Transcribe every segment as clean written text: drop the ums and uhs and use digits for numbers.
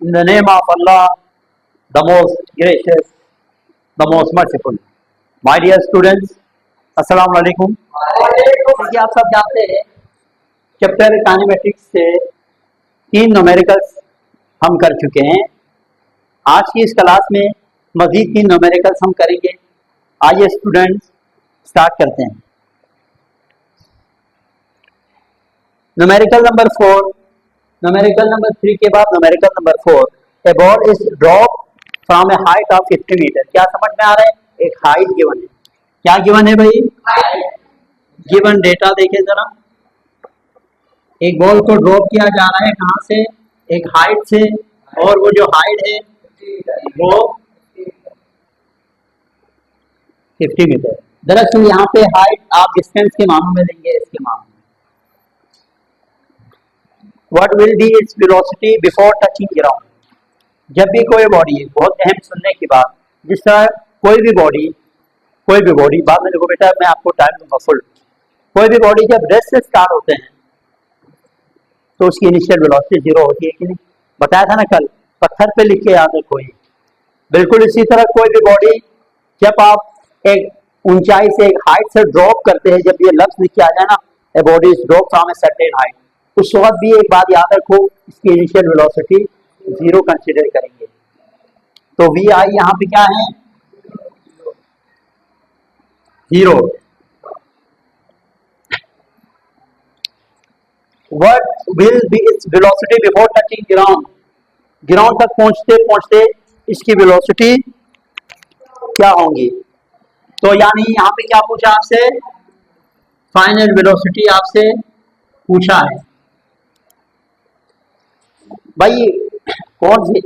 In the name of Allah, the most gracious, the most merciful. My dear students, अस्सलाम वालेकुम। देखिए, आप सब जानते हैं चैप्टर काइनेमेटिक्स से 3 न्यूमेरिकल्स हम कर चुके हैं। आज की इस क्लास में मजीद 3 न्यूमेरिकल्स हम करेंगे। आइए स्टूडेंट्स स्टार्ट करते हैं। न्यूमेरिकल नंबर 4, न्यूमेरिकल नंबर 3 के बाद numerical number 4। A ball is drop from a height of 50 metre. क्या समझ में आ रहा है? एक हाइट गिवन है। क्या गिवन है भाई? गिवन डेटा देखे जरा। एक बॉल को ड्रॉप किया जा रहा है कहां से? एक हाइट से, और वो जो हाइट है वो 50 मीटर। दरअसल यहाँ पे हाइट आप डिस्टेंस के मानों में लेंगे, इसके मानों में। What will be its velocity before touching ground? जब भी कोई बॉडी, बहुत अहम सुनने की बात, जिस तरह कोई भी बॉडी बाद में देखो बेटा, मैं आपको टाइम दूंगा फुल। कोई भी बॉडी जब रेस्ट से स्टार्ट होते हैं तो उसकी इनिशियल वेलोसिटी 0 होती है कि नहीं? बताया था ना कल, पत्थर पे लिख के याद रखो ये। बिल्कुल इसी तरह कोई भी बॉडी जब आप एक ऊंचाई से, एक हाइट से ड्रॉप करते हैं, जब ये लफ्ज लिख के आ जाए ना, ए body is drop from a certain height, उस वक्त भी एक बात याद रखो, इसकी इनिशियल वेलोसिटी 0 कंसीडर करेंगे। तो वी आई यहाँ पे क्या है? 0। What will be its velocity before touching ground? Ground तक पहुंचते पहुंचते इसकी वेलोसिटी क्या होंगी? तो यानी यहाँ पे क्या पूछा आपसे? फाइनल वेलोसिटी आपसे पूछा है भाई। कौन सी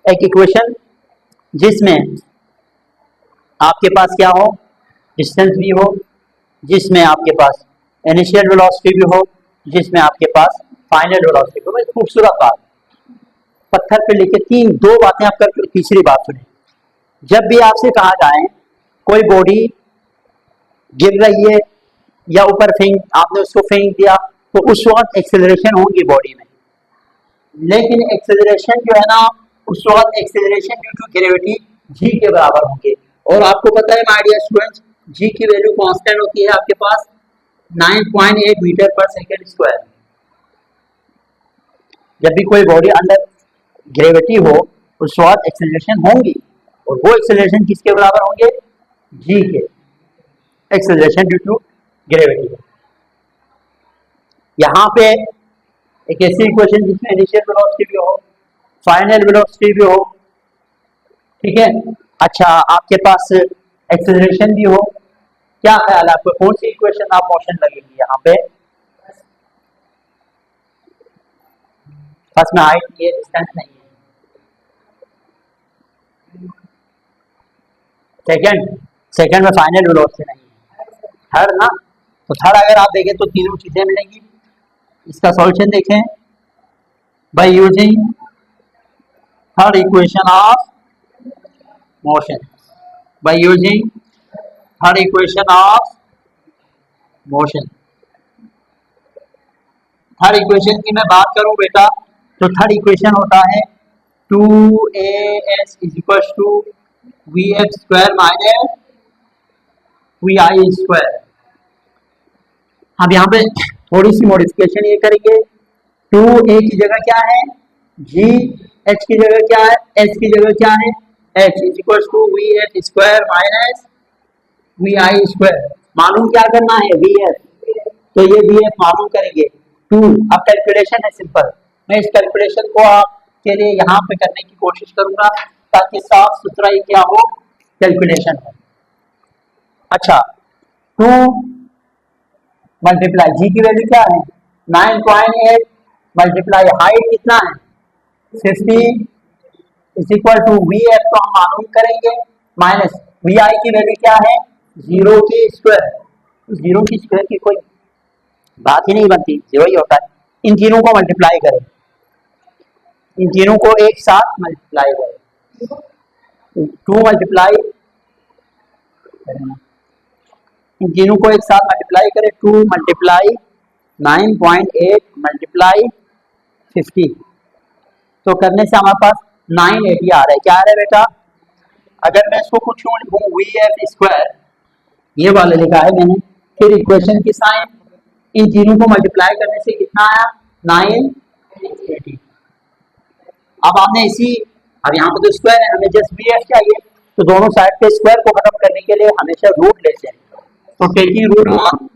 एक इक्वेशन जिसमें आपके पास क्या हो? डिस्टेंस भी हो, जिसमें आपके पास इनिशियल वेलोसिटी भी हो, जिसमें आपके पास फाइनल वेलोसिटी हो। भाई खूबसूरत बात, पत्थर पे लिखे 2 बातें आप करके तीसरी बात सुने। जब भी आपसे कहा जाए कोई बॉडी गिर रही है या ऊपर आपने उसको फेंक दिया, तो उस वक्त एक्सेलरेशन होगी बॉडी में, लेकिन एक्सेलरेशन जो है ना, उस वक्त acceleration due to gravity G के बराबर होंगे। और आपको पता है माय डियर स्टूडेंट्स, जी की वैल्यू कांस्टेंट होती है आपके पास 9.8 मीटर पर सेकेंड स्क्वायर। जब भी कोई बॉडी अंडर ग्रेविटी हो, उस वक्त एक्सेलरेशन होंगी, और वो एक्सेलरेशन किसके बराबर होंगे? जी के। Acceleration due to gravity. यहाँ पे एक ऐसी इक्वेशन जिसमें इनिशियल वेलोसिटी भी हो, फाइनल वेलोसिटी भी हो, ठीक है। अच्छा, आपके पास एक्सेलरेशन भी हो। क्या ख्याल है आपको, कौन सी इक्वेशन आप मोशन लगेगी यहाँ पे? फर्स्ट में हाइट की डिस्टेंस नहीं है, सेकंड में फाइनल वेलोसिटी नहीं है, थर्ड ना। तो थर्ड अगर आप देखें तो तीनों चीजें मिलेंगी। इसका सॉल्यूशन देखें by using third equation of motion. By using third equation of motion. Third equation की मैं बात करूं बेटा, तो थर्ड इक्वेशन होता है 2as is equal to vf square minus vi square. अब यहाँ पे थोड़ी सी मॉडिफिकेशन ये करेंगे। 2a की जगह क्या है? g, h की जगह क्या है? h की जगह क्या है? h is equal to vf square minus vi square. मालूम क्या करना है? vf, तो ये vf मालूम करेंगे 2। अब कैलकुलेशन है सिंपल, मैं इस कैलकुलेशन को आपके लिए यहाँ पे करने की कोशिश करूंगा ताकि साफ सुथरा ही क्या हो, कैलकुलेशन हो। अच्छा, 2 मल्टीप्लाई जी की वैल्यू क्या है? 9.8 मल्टीप्लाई हाइट कितना है? 50 is equal to v f, तो हम मालूम करेंगे, माइनस वी आई की वैल्यू क्या है? 0 की स्क्वायर। 0 की स्क्वायर की कोई बात ही नहीं बनती, 0 ही होता है। इन तीनों को मल्टीप्लाई करें, इन तीनों को एक साथ मल्टीप्लाई करें, 2 मल्टीप्लाई, इन तीनों को एक साथ मल्टीप्लाई करें, 2 मल्टीप्लाई 9.8 मल्टीप्लाई 50, तो करने से हमारे पास 980 आ रहा है। क्या आ रहा है बेटा? अगर मैं इसको कुछ यूं लिखूं VF², ये वाला लिखा है मैंने, फिर इक्वेशन की साइन इन तीनों को मल्टीप्लाई करने से कितना आया? 980। अब आपने इसी, अब यहाँ पे तो स्क्वायर है, हमें जस्ट VF चाहिए, तो दोनों साइड पे स्क्वायर को खत्म करने के लिए हमेशा रूट लेते हैं। तो taking root on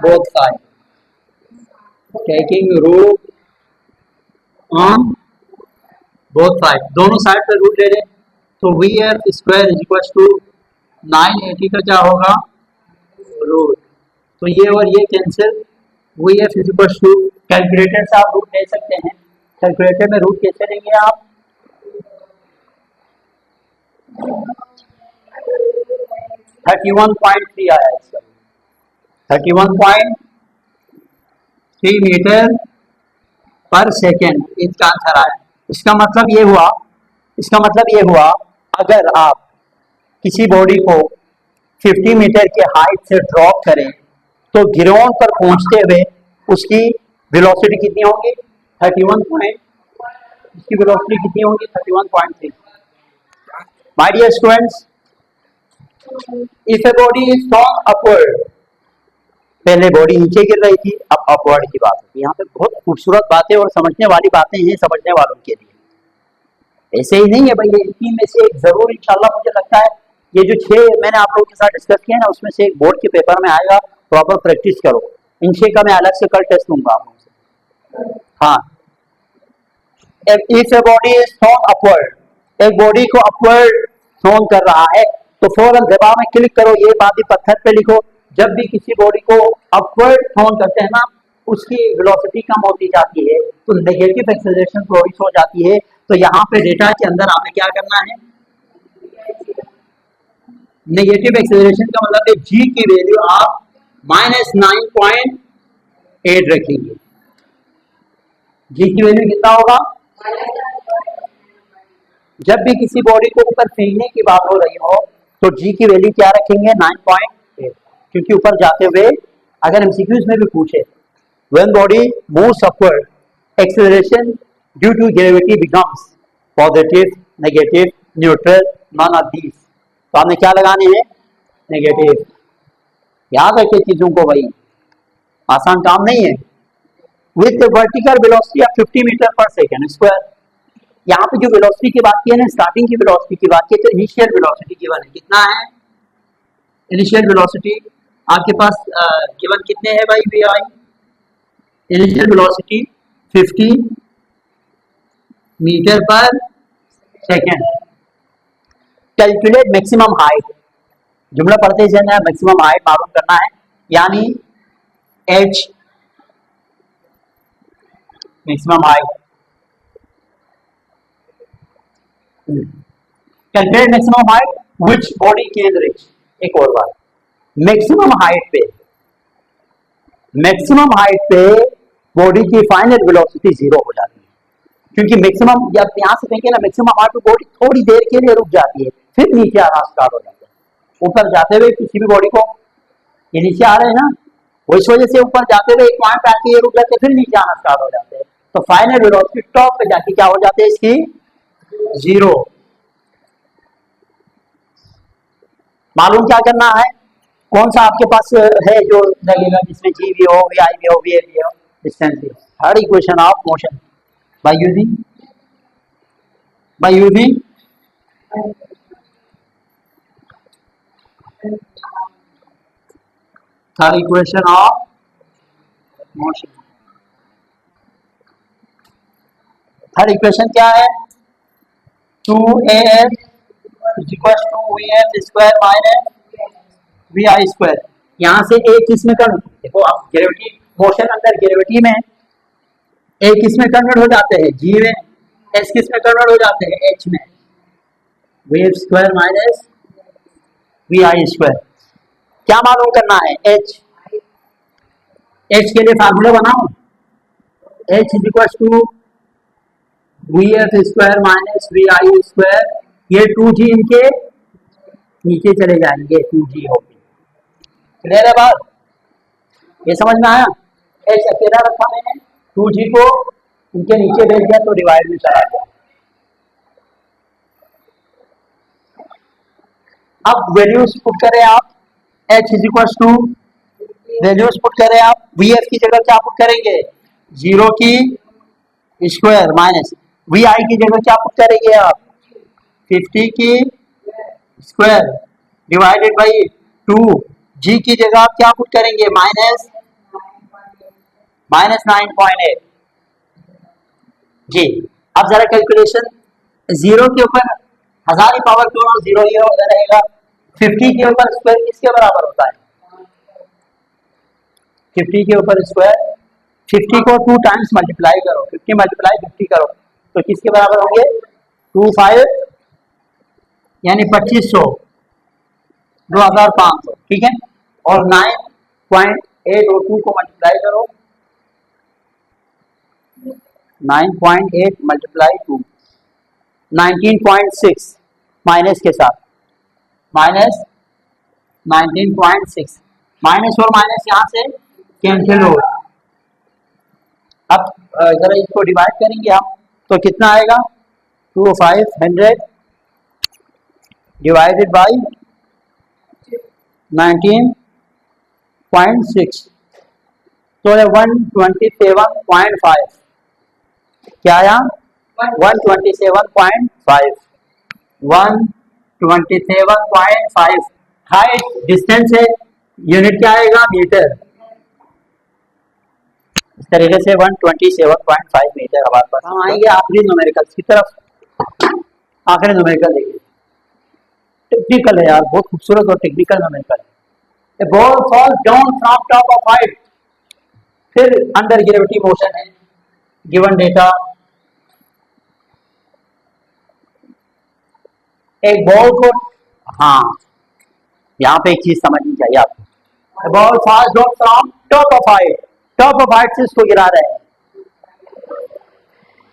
both side, taking root on both side, दोनों साइड पे रूट ले लें। तो VF² इज इक्वल टू 980 का क्या होगा? रूट। तो ये और ये cancel, VF is equal to, calculator से आप रूट ले सकते हैं। कैलकुलेटर में रूट कैसे लेंगे आप? 31.3 आया इसका, 31.3 मीटर पर सेकेंड इसका आंसर आया। इसका मतलब ये हुआ अगर आप किसी बॉडी को 50 मीटर के हाइट से ड्रॉप करें तो ग्राउंड पर पहुंचते हुए उसकी वेलोसिटी कितनी होगी? 31. इसकी वेलोसिटी कितनी होगी? 31.3। My dear students, if a body is thrown upward, पहले बॉडी नीचे गिर रही थी, अब अपवर्ड की बात होती है। यहाँ पे बहुत खूबसूरत बातें और समझने वाली बातें हैं समझने वालों के लिए। ऐसे ही नहीं है भाई, ये इनकी में से एक जरूर इंशाल्लाह मुझे लगता है ये जो 6 मैंने आप लोगों के साथ डिस्कस किया ना, उसमें से एक बोर्ड के पेपर में आएगा। प्रॉपर प्रैक्टिस करो। इन 6 का मैं अलग से कल टेस्ट लूंगा आप लोगों से। हाँ, if a body is thrown upward, एक बॉडी को अपवर्ड थ्रोन कर रहा है तो फौरन दबाव में क्लिक करो, ये बात भी पत्थर पे लिखो। जब भी किसी बॉडी को अपवर्ड थ्रोन करते हैं ना, उसकी वेलोसिटी कम होती जाती है तो नेगेटिव एक्सेलरेशन प्रोड्यूस हो जाती है। तो यहाँ पे डेटा के अंदर हमें क्या करना है? नेगेटिव एक्सेलरेशन का मतलब है जी की वैल्यू आप -9.8 रखेंगे। जी की वैल्यू कितना होगा? जब भी किसी बॉडी को ऊपर फेंकने की बात हो रही हो तो जी की वैल्यू क्या रखेंगे? 9.8, क्योंकि ऊपर जाते हुए अगर एमसीक्यूज में भी पूछे when body moves upward acceleration due to gravity becomes positive, negative, neutral, none of these, तो आपने क्या लगाने हैं? नेगेटिव। याद रखे चीजों को भाई, आसान काम नहीं है। With vertical velocity of 50 metre per second square, यहाँ पे जो वेलोसिटी की बात की है ना, स्टार्टिंग की वेलोसिटी की बात की है, तो इनिशियल वेलोसिटी गिवन है। कितना है इनिशियल वेलोसिटी? आपके पास गिवन कितने हैं भाई? V i initial velocity 50 metre per second. Calculate maximum height, जुमला पढ़ते जाना, मैक्सिमम हाइट मालूम करना है, यानी h maximum height. Calculate maximum height which body can reach. एक और बात, मैक्सिमम हाइट पे बॉडी की फाइनल वेलोसिटी 0 हो जाती है, क्योंकि मैक्सिमम जब यहां से देखें ना, मैक्सिमम हाइट पे बॉडी थोड़ी देर के लिए रुक जाती है, फिर नीचे आना स्टार्ट हो जाता है। ऊपर जाते हुए किसी भी बॉडी को, ये नीचे आ रहे हैं ना, वो इस वजह से ऊपर जाते हुए एक पॉइंट पे आके ये रुक जाते हैं, फिर नीचे आना स्टार्ट हो जाते हैं। तो फाइनल वेलोसिटी टॉप पे जाके क्या हो जाते हैं? इसकी 0। मालूम क्या करना है? कौन सा आपके पास है जो लगेगा जिसमें जी भी हो, वी आई भी हो, वी ए भी हो, डिस्टेंस भी हो? Third equation of motion by using third equation of motion. Third equation क्या है? 2AF is equal to VF² minus VI²। यहां से एक किसमें कन्वर्ट, देखो आप ग्रेविटी मोशन, अंदर ग्रेविटी में एक किसमें कन्वर्ट हो जाते हैं? जी में। एस किसमें कन्वर्ट हो जाते हैं? एच में। VF² minus VI²। क्या मालूम करना है? एच के लिए फार्मूला बनाओ, H is equal to VF² minus VI²। ये 2G इनके नीचे चले जाएंगे, 2G होगी। क्लियर है बात? ये समझ में आया? H अकेला रखा मैंने, 2G को इनके नीचे भेज दिया तो डिवाइड में चला गया। अब वैल्यूज पुट करें आप, h is equal to, values put करें आप, वी एफ की जगह क्या पुट करेंगे, 0 की स्क्वायर माइनस वी आई की जगह क्या पुट करेंगे आप, 50 की स्क्वायर डिवाइडेड बाई 2, जी की जगह आप क्या पुट करेंगे, माइनस 9.8 जी। अब जरा कैलकुलेशन, 0 के ऊपर 1000 की पावर क्यों और 0 ये रहेगा, 50 के ऊपर स्क्वायर किसके बराबर होता है, 50 के ऊपर स्क्वायर, 50 को 2 टाइम्स मल्टीप्लाई करो, 50 मल्टीप्लाई 50 करो तो किसके बराबर होंगे, 25 यानी 2500, 2500 ठीक है, और 9.8 और 2 को मल्टीप्लाई करो, 9.8 मल्टीप्लाई 2 19.6 माइनस के साथ, माइनस 19.6, माइनस और माइनस यहाँ से कैंसिल हो। अब जरा इसको डिवाइड करेंगे हम तो कितना आएगा, 2500 डिवाइडेड बाई 19.6 तो 127.5, क्या आया 127.5, 127.5 हाइट, डिस्टेंस है, यूनिट क्या आएगा, मीटर। इस तरीके से 127.5 मीटर हमारे पास। हम आएंगे आखिरी न्यूमेरिकल्स की तरफ, आखिरी न्यूमेरिकल देखिए, टेक्निकल है यार, बहुत खूबसूरत और टेक्निकल न्यूमेरिकल है। A ball falls down from top of height, फिर अंडर ग्रेविटी मोशन है, गिवन डेटा, एक बॉल को, हाँ यहाँ पे एक चीज समझनी चाहिए आपको, ball falls down from top of height, top of height से इसको गिरा रहे हैं,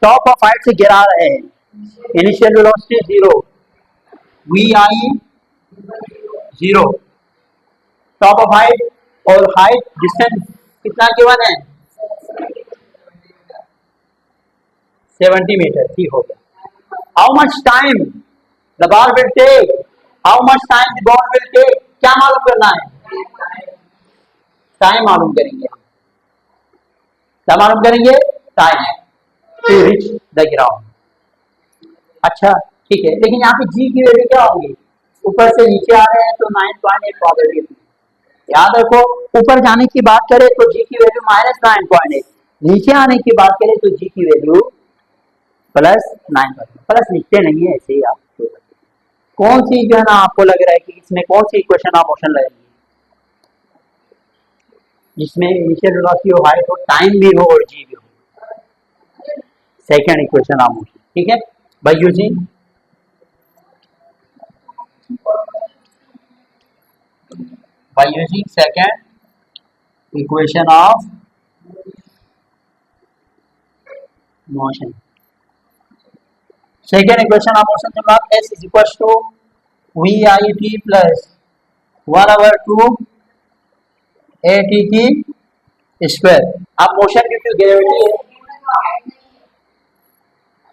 टॉप ऑफ हाइट से गिरा रहे हैं, initial velocity 0, v i 0, top of height और हाइट डिस्टेंस कितना गिवन है, 70 मीटर, ठीक हो गया। How much time the ball will take, how much time the ball will take, क्या मालूम करना है, टाइम मालूम करेंगे, क्या मालूम करेंगे, time to reach the ground. अच्छा ठीक है, लेकिन यहाँ पे जी की वैल्यू क्या होगी, ऊपर से नीचे आ रहे हैं तो 9.8 प्रोबेबिलिटी, याद रखो ऊपर जाने की बात करें तो जी की वैल्यू -9.8, नीचे आने की बात करें तो जी की वैल्यू +9, प्लस लिखते नहीं है ऐसे ही आप, कौन सी जो है ना आपको लग रहा है कि इसमें कौन सी इक्वेशन आप मोशन लगेगी, जिसमें इनिशियल वेलोसिटी हो, हाइट हो, टाइम भी हो और जी भी हो, सेकेंड इक्वेशन आप मोशन, ठीक है, by using second equation of motion, second equation of motion के बाद s is equal to we i t plus 1/2 a t की स्क्वायर। अब मोशन ड्यू टू ग्रेविटी है,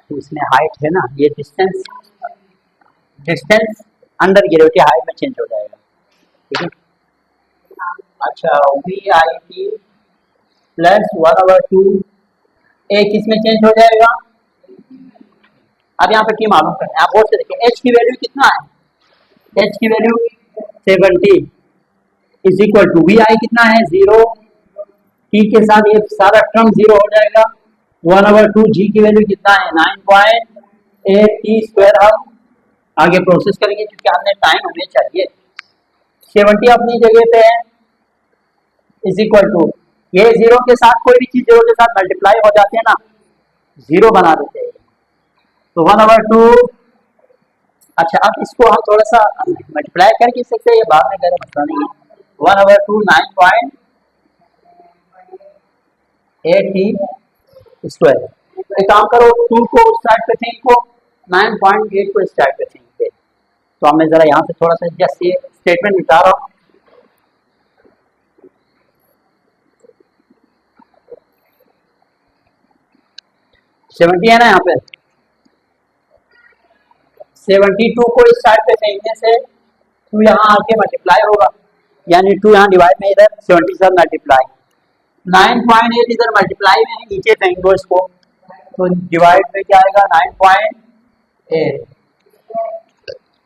इसमें हाइट है ना, ये distance, distance under gravity height में चेंज हो जाएगा, ठीक है। अच्छा v i t plus 1/2 a किस में चेंज हो जाएगा, अब यहाँ पे टी मालूम करना है, आप बोर्ड से देखिए एच की वैल्यू कितना है, एच की value 70 is equal to we I कितना है 0, टी के साथ ये सारा टर्म 0 हो जाएगा, 1/2 जी की वैल्यू कितना है 9.8 टी स्क्वायर। हम आगे प्रोसेस करेंगे क्योंकि हमने टाइम हमें चाहिए, 70 अपनी जगह पे है इज इक्वल टू, ये 0 के साथ कोई भी चीज 0 के साथ मल्टीप्लाई हो जाती है ना, 0 बना देते हैं, तो 1/2, अच्छा अब इसको हम थोड़ा सा मल्टीप्लाई करके सकते हैं, ये बाद में करें मसला नहीं है, 1/2 9.8 टी स्क्वायर, एक काम करो 2 को उस साइड पे फेंक को, 9.8 को इस साइड पे फेंक दे, तो मैं जरा यहाँ से थोड़ा सा जस्ट ये स्टेटमेंट मिटा रहा हूँ, 70 है ना यहाँ पे। 72 को इस साइड पे फेंकने से 2 यहाँ आके मल्टीप्लाई होगा, यानी 2 यहाँ डिवाइड में, इधर 77 मल्टीप्लाई, 9.8 इधर मल्टीप्लाई में है, नीचे फेंक दो इसको, तो डिवाइड में क्या आएगा 9.8,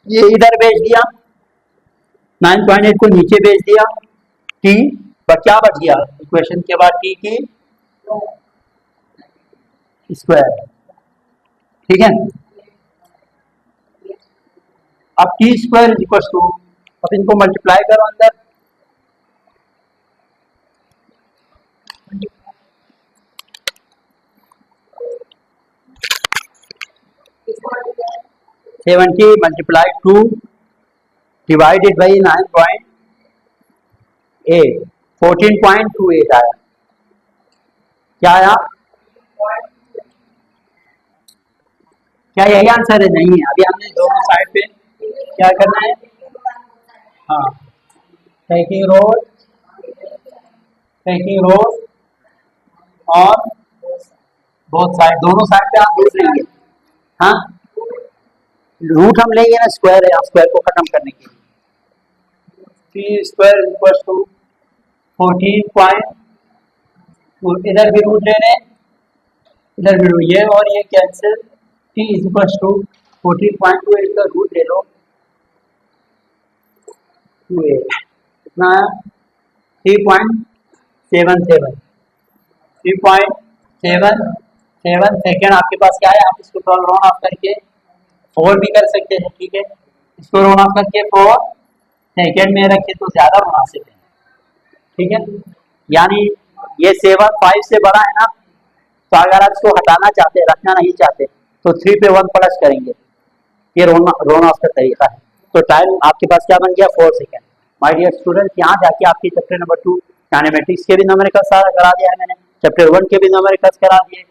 ये इधर भेज दिया, 9.8 को नीचे भेज दिया, टी पर क्या बच गया इक्वेशन के बाद, टी की स्क्वायर, ठीक है। अब t square is equal to, अब इनको मल्टीप्लाई करो अंदर, सेवेंटी मल्टीप्लाई 2 डिवाइडेड बाई 9.8, 14.28 आया, क्या आया, क्या यही आंसर है? नहीं है, अभी हमने दोनों साइड पे क्या करना है, हाँ टेकिंग रोड और बोथ साइड, दोनों साइड पे आप देख लेंगे, हाँ रूट हम लेंगे ना, स्क्वायर है, स्क्वायर को खत्म करने के लिए, टी स्क्वायर इक्वल टू 14. इधर भी रूट ले लें, इधर भी रूट, ये और ये cancel, t is equal to 14.28 का रूट ले लो, 28 कितना है 3.77 सेकेंड आपके पास क्या है, आप इसको रन ऑफ करके 4 भी कर सकते हैं, ठीक है, इसको रन ऑफ करके 4 सेकेंड में रखे तो ज्यादा मुनासिब है, ठीक है, यानी ये 7 5 से बड़ा है ना, तो अगर आप इसको हटाना चाहते हैं, रखना नहीं चाहते, तो 3 पे 1 प्लस करेंगे, ये रोन ऑफ का तरीका है। तो टाइम आपके पास क्या बन गया 4 सेकेंड। माय डियर स्टूडेंट्स, यहाँ जाके आपकी चैप्टर नंबर 2 काइनेमेटिक्स के भी न्यूमेरिकल सारा करा दिया है मैंने, चैप्टर 1 के भी न्यूमेरिकल्स करा दिए,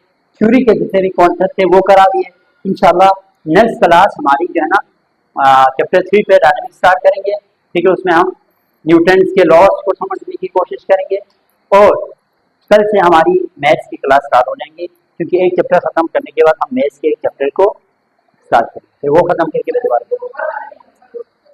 थ्योरी के जितने भी कॉन्सेप्ट थे वो करा दिए। इंशाल्लाह नेक्स्ट क्लास हमारी जो है ना चैप्टर 3 पे डायनेमिक्स स्टार्ट करेंगे, ठीक है, उसमें हम न्यूटन्स के लॉज को समझने की कोशिश करेंगे, और कल से हमारी मैथ्स की क्लास स्टार्ट हो जाएंगी, क्योंकि एक चैप्टर खत्म करने के बाद हम मैथ्स के एक चैप्टर को स्टार्ट करेंगे, फिर वो खत्म करके दोबारा